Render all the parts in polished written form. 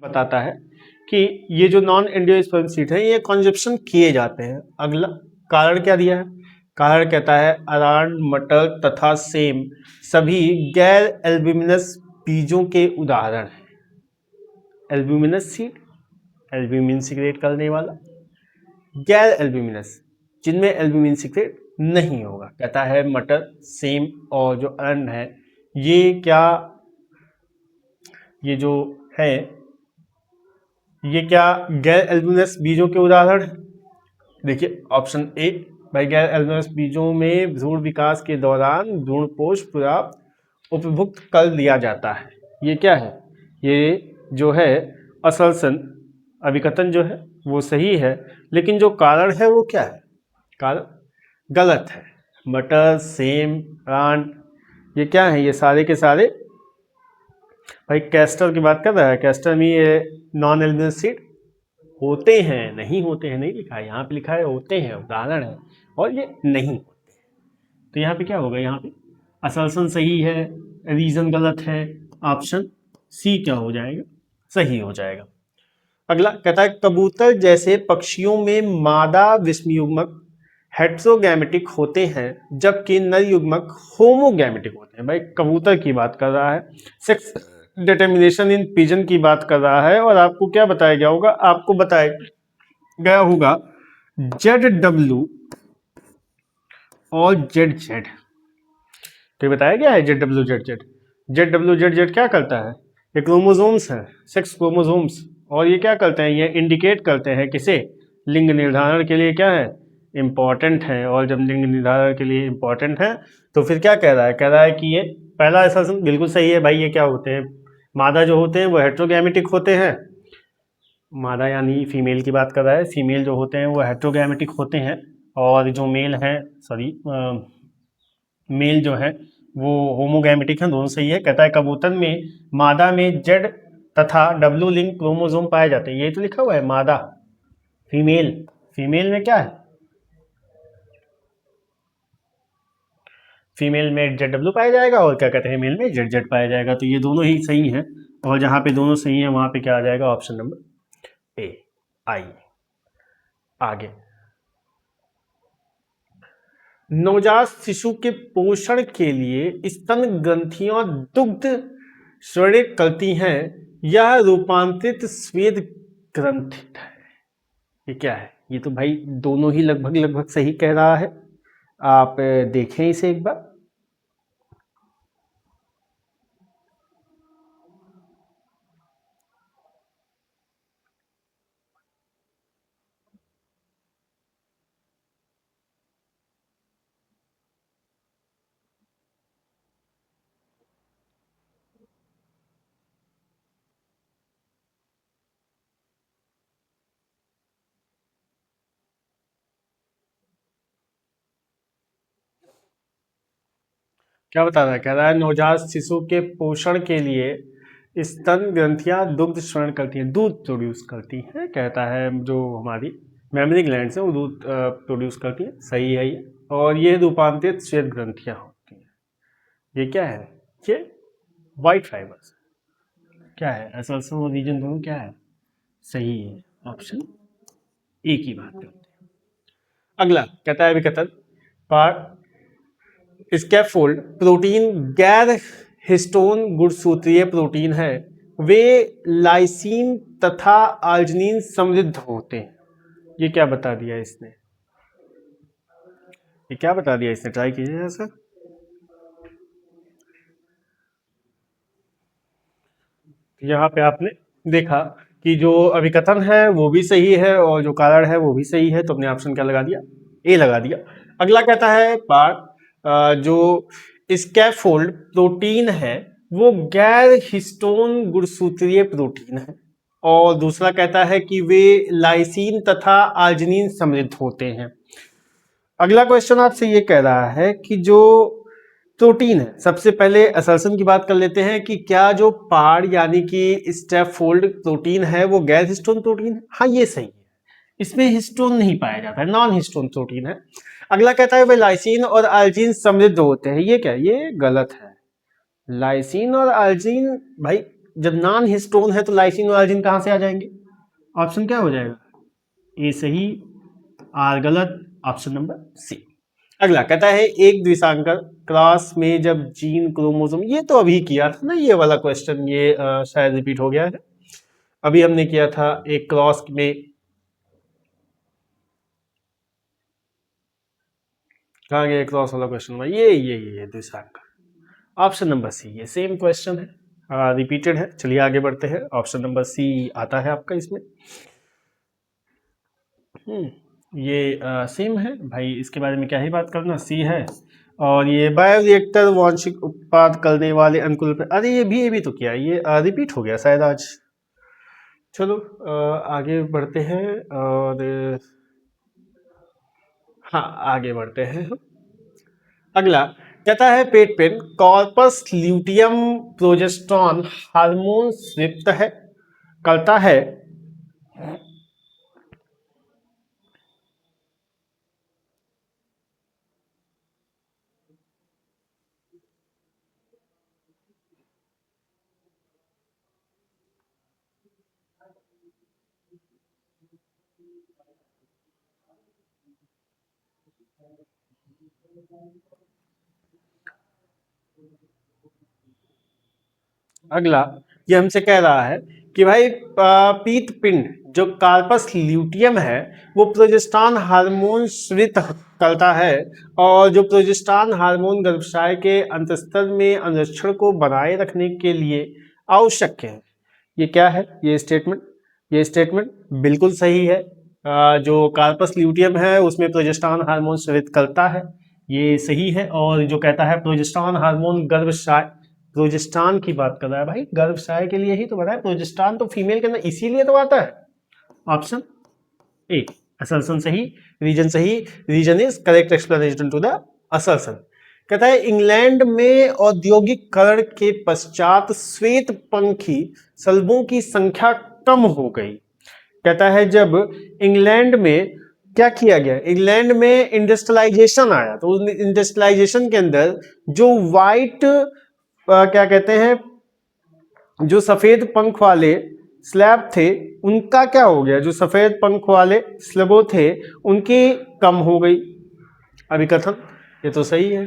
बताता है कि ये जो नॉन एंजियोस्पर्म है ये कंजप्शन किए जाते हैं। अगला कारण क्या दिया है? कारण कहता है अरांड, मटर तथा सेम सभी गैर एल्ब्यूमिनस बीजों के उदाहरण हैं। एल्ब्यूमिनस सीड, एल्ब्यूमिन सिक्रेट करने वाला, गैर एल्ब्यूमिनस जिनमें एल्ब्यूमिन सिक्रेट नहीं होगा। कहता है मटर, सेम और जो अरांड है ये क्या, ये जो है ये क्या गैर एल्ब्यूमिनस बीजों के उदाहरण हैं? देखिए ऑप्शन ए, भाई गैर एल्ब्यूमिनस बीजों में भ्रूण विकास के दौरान भ्रूणपोष प्राप्त उपभुक्त कर लिया जाता है। ये क्या है? ये जो है असर्शन, अभिकथन जो है वो सही है, लेकिन जो कारण है वो क्या है? कारण गलत है। मटर, सेम, प्लांट ये क्या है? ये सारे के सारे भाई कैस्टर की बात कर रहा है। कैस्टर में ये नॉन एल्ब्यूमिनस सीड होते हैं, नहीं होते हैं नहीं लिखा है, यहाँ पे लिखा है होते हैं, उदाहरण है, और ये नहीं होते। तो यहाँ पे क्या होगा? यहाँ पे असर्शन सही है, रीजन गलत है, ऑप्शन सी क्या हो जाएगा? सही हो जाएगा। अगला कहता है कबूतर जैसे पक्षियों में मादा विषमयुग्मक हेट्रोगैमेटिक होते हैं जबकि नर युग्मक होमोगैमेटिक होते हैं। भाई कबूतर की बात कर रहा है, सेक्स डिटर्मिनेशन इन पिजन की बात कर रहा है, और आपको क्या बताया गया होगा? आपको बताया गया होगा ZW और ZZ। तो बताया गया है ZW ZZ। ZW ZZ क्या करता है? ये क्रोमोसोम्स है, सेक्स क्रोमोसोम्स, और ये क्या करते हैं? ये इंडिकेट करते हैं किसे? लिंग निर्धारण के लिए क्या है? इंपॉर्टेंट है। और जब लिंग निर्धारण के लिए इंपॉर्टेंट है तो फिर क्या कह रहा है? कह रहा है कि ये पहला असर्शन बिल्कुल सही है भाई। ये क्या होते हैं? मादा जो होते हैं वो हेट्रोगैमेटिक होते हैं। मादा यानी फीमेल की बात कर रहा है। फीमेल जो होते हैं वो हेट्रोगैमेटिक होते हैं, और जो मेल है, सॉरी मेल जो है वो होमोगैमेटिक है। दोनों सही है। कहता है कबूतर में मादा में जेड तथा डब्ल्यू लिंक क्रोमोसोम पाए जाते हैं। ये तो लिखा हुआ है मादा, फीमेल। फीमेल में क्या है? फीमेल में जेड डब्ल्यू पाया जाएगा, और क्या कहते हैं मेल में जेड जेड पाया जाएगा। तो ये दोनों ही सही है, और जहां पे दोनों सही है वहां पे क्या आ जाएगा? ऑप्शन नंबर ए आई। आगे नवजात शिशु के पोषण के लिए स्तन ग्रंथियां दुग्ध स्रावित करती हैं। यह रूपांतरित श्वेत ग्रंथि है। ये क्या है? ये तो भाई दोनों ही लगभग लगभग सही कह रहा है। आप देखें इसे एक बार। क्या बता रहा है? कह रहा है नवजात शिशु के पोषण के लिए स्तन ग्रंथियां दुग्ध स्राव करती हैं, दूध प्रोड्यूस करती हैं। कहता है जो हमारी मेमरी ग्लैंड्स हैं वो दूध प्रोड्यूस करती हैं। सही है ये। और ये रूपांतरित श्वेत ग्रंथियां होती हैं। ये क्या है? ये वाइट फाइबर्स। क्या है? असल्सन और रीजन दोनों क्या है? सही है। ऑप्शन ए की बात करते हैं। अगला कहता है विकथन पार्ट स्कैफोल्ड प्रोटीन गैर हिस्टोन गुणसूत्रीय प्रोटीन है। वे लाइसीन तथा आर्जिनिन समृद्ध होते हैं। ये क्या बता दिया इसने? ये क्या बता दिया इसने? ट्राई कीजिए सर। यहाँ पे आपने देखा कि जो अभिकथन है वो भी सही है, और जो कारण है वो भी सही है। तो अपने ऑप्शन क्या लगा दिया? ए लगा दिया। अगला कहता है पार्ट जो स्कैफोल्ड प्रोटीन है वो गैर हिस्टोन गुणसूत्रीय प्रोटीन है। और दूसरा कहता है कि वे लाइसीन तथा आर्जिनिन समृद्ध होते हैं। अगला क्वेश्चन आपसे ये कह रहा है कि जो प्रोटीन है, सबसे पहले असर्शन की बात कर लेते हैं कि क्या जो पार्ड यानी कि स्टेफोल्ड प्रोटीन है वो गैर हिस्टोन प्रोटीन है? हाँ ये सही है, इसमें हिस्टोन नहीं पाया जाता है, नॉन हिस्टोन प्रोटीन है। अगला कहता है वे लाइसिन और आर्जिन समृद्ध होते हैं। ये क्या? ये गलत है। लाइसिन और आर्जिन भाई जब नॉन हिस्टोन है तो लाइसिन और अर्जिन कहां से आ जाएंगे? ऑप्शन क्या हो जाएगा? ए सही, आर गलत, ऑप्शन नंबर सी। अगला कहता है एक द्विसांकर क्लास में जब जीन क्रोमोसोम, ये तो अभी किया था ना ये वाला क्वेश्चन, ये शायद रिपीट हो गया है। अभी हमने किया था एक क्रॉस में, कहाँ गया क्रॉस वाला क्वेश्चन? ये द्विसांकर, ऑप्शन नंबर सी, ये सेम क्वेश्चन है, रिपीटेड है। चलिए आगे बढ़ते हैं, ऑप्शन नंबर सी आता है आपका इसमें। ये सेम है भाई, इसके बारे में क्या ही बात करना, सी है। और ये बायोरिएक्टर वांशिक उत्पाद करने वाले अनुकूल पे, अरे ये भी तो किया, ये रिपीट हो गया शायद आज। चलो आगे बढ़ते हैं, और हाँ आगे बढ़ते हैं। अगला कहता है पेट पेन कॉर्पस ल्यूटियम प्रोजेस्टेरॉन हार्मोन स्रावित है, करता है। अगला ये हमसे कह रहा है कि भाई पीत पिंड जो कार्पस ल्यूटियम है वो प्रोजेस्टेरॉन हार्मोन स्रावित करता है, और जो प्रोजेस्टेरॉन हार्मोन गर्भाशय के अंतस्तर में अनुरक्षण को बनाए रखने के लिए आवश्यक है। ये क्या है ये स्टेटमेंट? ये स्टेटमेंट बिल्कुल सही है। जो कार्पस ल्यूटियम है उसमें प्रोजेस्टेरॉन हार्मोन स्रावित करता है, ये सही है। और जो कहता है प्रोजेस्टेरॉन हार्मोन गर्भाशय, प्रोजेस्टेरॉन की बात कर रहा है भाई, गर्भाशय के लिए ही तो बताया, प्रोजेस्टेरॉन तो फीमेल के अंदर इसीलिए तो आता है। ऑप्शन ए असर्शन सही, रीजन सही, reason is correct explanation to the assertion. कहता है इंग्लैंड में औद्योगिकरण के पश्चात श्वेत पंखी शलभों की संख्या कम हो गई। कहता है जब इंग्लैंड में क्या किया गया, इंग्लैंड में इंडस्ट्रियलाइजेशन आया, तो इंडस्ट्रियलाइजेशन के अंदर जो वाइट क्या कहते हैं, जो सफेद पंख वाले स्लैब थे उनका क्या हो गया, जो सफेद पंख वाले स्लबो थे उनकी कम हो गई। अभी कथन ये तो सही है।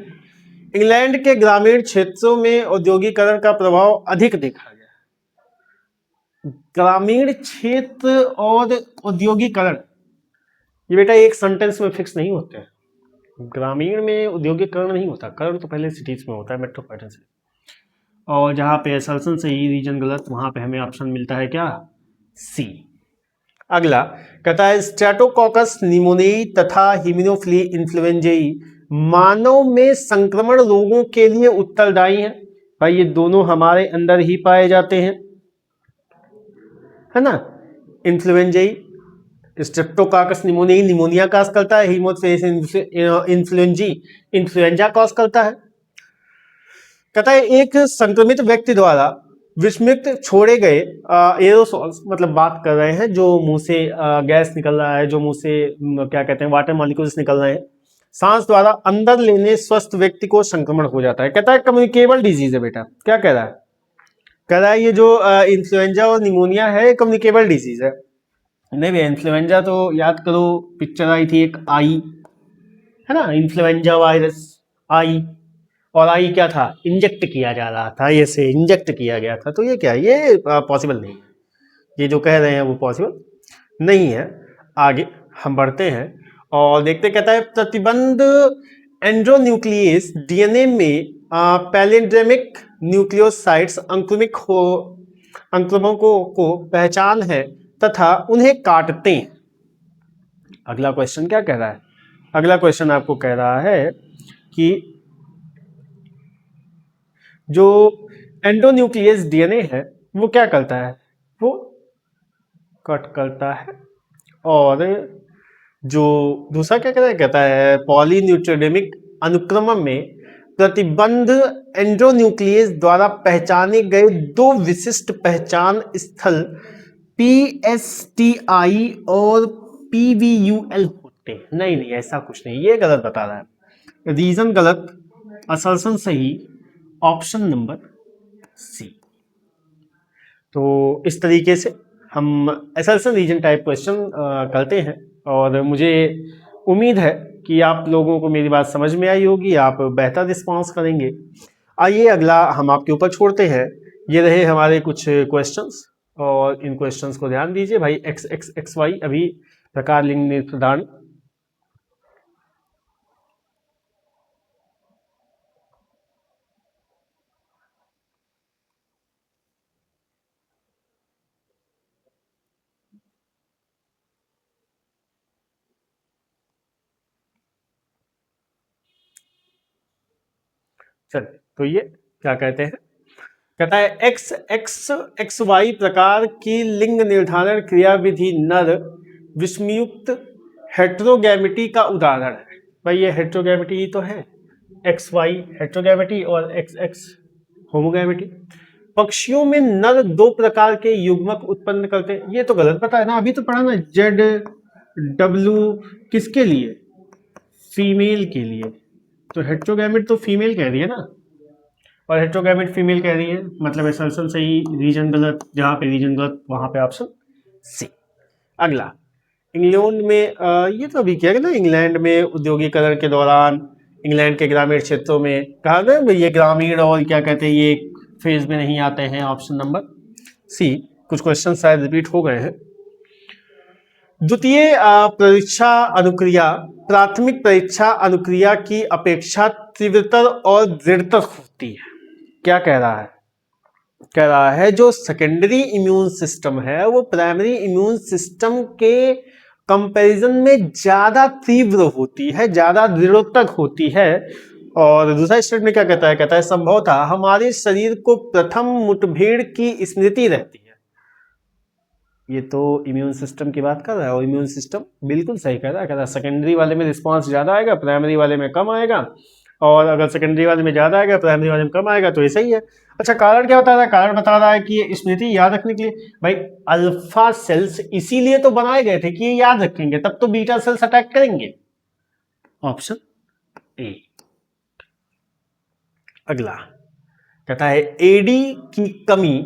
इंग्लैंड के ग्रामीण क्षेत्रों में औद्योगिकरण का प्रभाव अधिक देखा गया। ग्रामीण क्षेत्र और औद्योगिकरण, ये बेटा एक सेंटेंस में फिक्स नहीं होते हैं। ग्रामीण में औद्योगिकरण नहीं होता, करण तो पहले सिटीज में होता है, मेट्रोपॉलिटन से। और जहां पे असर्शन सही, रीजन गलत, वहां पे हमें ऑप्शन मिलता है क्या? सी। अगला कहता है स्ट्रेप्टोकोकस निमोनियाई तथा हिमेनोफिली इन्फ्लुएंजाई मानव में संक्रमण रोगों के लिए उत्तरदायी हैं। भाई ये दोनों हमारे अंदर ही पाए जाते हैं, है ना। इन्फ्लुएंजाई, स्ट्रेप्टोकोकस निमोनियाई निमोनिया कॉज करता है, हिमोफिलिस इन्फ्लुएंजाई इन्फ्लुएंजा कॉज करता है। कहता है एक संक्रमित व्यक्ति द्वारा विषमुक्त छोड़े गए एरोसोल्स, मतलब बात कर रहे हैं जो मुंह से गैस निकल रहा है, जो मुंह से क्या कहते हैं वाटर मॉलिक्यूल्स निकल रहे हैं, सांस द्वारा अंदर लेने स्वस्थ व्यक्ति को संक्रमण हो जाता है। कहता है कम्युनिकेबल डिजीज है बेटा। क्या कह रहा है? कह रहा है ये जो इन्फ्लुएंजा और निमोनिया है कम्युनिकेबल डिजीज है। नहीं भैया, इन्फ्लुएंजा तो याद करो, पिक्चर आई थी एक आई, है ना, इन्फ्लुएंजा वायरस आई, और आई क्या था, इंजेक्ट किया जा रहा था, ये से इंजेक्ट किया गया था। तो ये क्या है, ये पॉसिबल नहीं है, ये जो कह रहे हैं वो पॉसिबल नहीं है। आगे हम बढ़ते हैं और देखते, कहता है प्रतिबंध एंड्रोन्यूक्लियस डीएनए में पैलिंड्रोमिक न्यूक्लियोसाइड्स अंकुरमकों को पहचान है तथा उन्हें काटते हैं। अगला क्वेश्चन क्या कह रहा है? अगला क्वेश्चन आपको कह रहा है कि जो एंडोन्यूक्लियस डीएनए है वो क्या करता है, वो कट करता है। और जो दूसरा क्या कहता है पॉलीन्यूक्लियोटाइडिक अनुक्रमण में प्रतिबंध एंडोन्यूक्लियस द्वारा पहचाने गए दो विशिष्ट पहचान स्थल PSTI और PVUL होते हैं। नहीं ऐसा कुछ नहीं, ये गलत बता रहा है, रीजन गलत, असर्शन सही, ऑप्शन नंबर सी। तो इस तरीके से हम एसएलएसएन रीजन टाइप क्वेश्चन करते हैं और मुझे उम्मीद है कि आप लोगों को मेरी बात समझ में आई होगी, आप बेहतर रिस्पांस करेंगे। आइए अगला हम आपके ऊपर छोड़ते हैं। ये रहे हमारे कुछ क्वेश्चंस और इन क्वेश्चंस को ध्यान दीजिए भाई। एक्स एक्स एक्स वाई अभी प्रकार लिंग निर्धारण। चलिए तो ये क्या कहते हैं, कहता है एक्स एक्स एक्स वाई प्रकार की लिंग निर्धारण क्रियाविधि नर विषमयुक्त हेट्रोगैमिटी का उदाहरण है। भाई ये हेट्रोगैमिटी ही तो है, एक्स वाई हेट्रोगैमिटी और एक्स एक्स होमोगैमिटी। पक्षियों में नर दो प्रकार के युग्मक उत्पन्न करते हैं, ये तो गलत पता है ना, अभी तो पढ़ा ना जेड डब्ल्यू किसके लिए, फीमेल के लिए। तो हेट्रोगैमिट तो फीमेल कह रही है ना, और हेट्रोगैमिट फीमेल कह रही है, मतलब असर्शन सही, रीजन गलत, जहां पे रीजन गलत वहां पे ऑप्शन सी। अगला, इंग्लैंड में ये तो अभी क्या है ना, इंग्लैंड में औद्योगिकरण के दौरान इंग्लैंड के ग्रामीण क्षेत्रों में कहा ना, ये ग्रामीण और क्या कहते हैं ये फेज में नहीं आते हैं, ऑप्शन नंबर सी। कुछ क्वेश्चन शायद रिपीट हो गए हैं। द्वितीय परीक्षा अनुक्रिया प्राथमिक परीक्षा अनुक्रिया की अपेक्षा तीव्रतर और दृढ़तर होती है। क्या कह रहा है, कह रहा है जो सेकेंडरी इम्यून सिस्टम है वो प्राइमरी इम्यून सिस्टम के कंपैरिजन में ज्यादा तीव्र होती है, ज्यादा दृढ़तक होती है। और दूसरा स्टेटमेंट क्या कहता है, कहता है संभवतः हमारे शरीर को प्रथम मुठभेड़ की स्मृति रहती है। ये तो इम्यून सिस्टम की बात कर रहा है और इम्यून सिस्टम बिल्कुल सही कह रहा है, कह रहा है सेकेंडरी वाले में रिस्पांस ज्यादा आएगा, प्राइमरी वाले में कम आएगा, और अगर सेकेंडरी वाले में ज्यादा आएगा प्राइमरी वाले में कम आएगा, तो ये सही है। अच्छा, कारण क्या बता रहा है, कारण बता रहा है कि ये स्मृति याद रखने के लिए, भाई अल्फा सेल्स इसीलिए तो बनाए गए थे कि ये याद रखेंगे, तब तो बीटा सेल्स अटैक करेंगे, ऑप्शन ए। अगला कहता है एडी की कमी,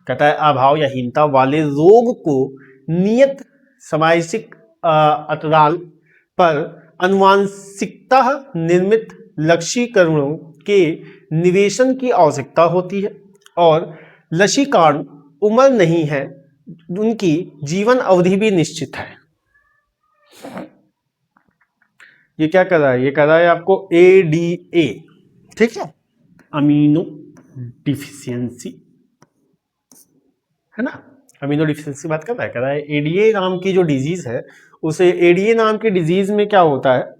कहता है अभाव या हीनता वाले रोग को नियत समाजिक अंतराल पर अनुवांशिकता निर्मित लक्षीकरणों के निवेशन की आवश्यकता होती है, और लसीकाणु उम्र नहीं है, उनकी जीवन अवधि भी निश्चित है। ये क्या कर रहा है, ये कर रहा है आपको एडीए, ठीक है, अमीनो डिफिशियंसी, है ना, अमीनो डिफिशियंसी बात कर रहा है एडीए नाम की जो डिजीज है, उसे एडीए नाम की डिजीज में क्या होता है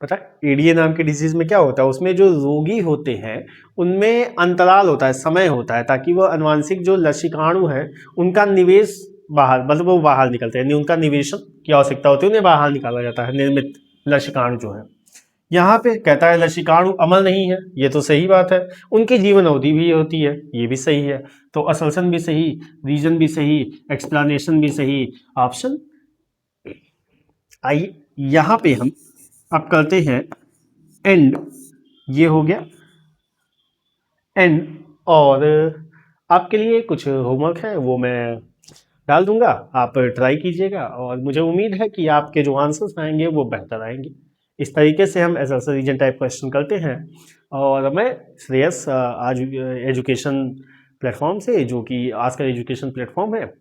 पता है, एडीए नाम की डिजीज में क्या होता है, उसमें जो रोगी होते हैं उनमें अंतराल होता है, समय होता है, ताकि वो अनुवांशिक जो लसीकाणु है उनका निवेश बाहर, मतलब वो बाहर निकलते हैं, उनका निवेशन की आवश्यकता होती है, उन्हें बाहर निकाला जाता है, निर्मित लसीकाणु जो है। यहाँ पे कहता है लसीकाणु अमल नहीं है, ये तो सही बात है, उनकी जीवन अवधि भी होती है, ये भी सही है। तो असल्सन भी सही, रीजन भी सही, एक्सप्लेनेशन भी सही, ऑप्शन। आइए यहाँ पे हम अब करते हैं एंड, ये हो गया एंड, और आपके लिए कुछ होमवर्क है वो मैं डाल दूंगा, आप ट्राई कीजिएगा, और मुझे उम्मीद है कि आपके जो आंसर्स आएंगे वो बेहतर आएंगे। इस तरीके से हम एसएससी रीजन टाइप क्वेश्चन करते हैं, और मैं श्रेयस आज एजुकेशन प्लेटफॉर्म से, जो कि आज का एजुकेशन प्लेटफॉर्म है,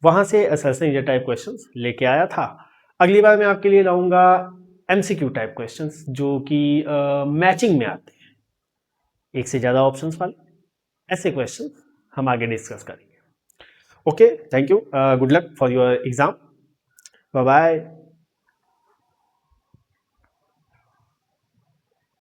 वहाँ से एसएससी रीजन टाइप क्वेश्चंस लेके आया था। अगली बार मैं आपके लिए लाऊंगा एमसीक्यू टाइप क्वेश्चंस, जो कि मैचिंग में आते हैं, एक से ज़्यादा ऑप्शंस वाले, ऐसे क्वेश्चन हम आगे डिस्कस करेंगे। Okay, thank you, good luck for your exam, bye bye.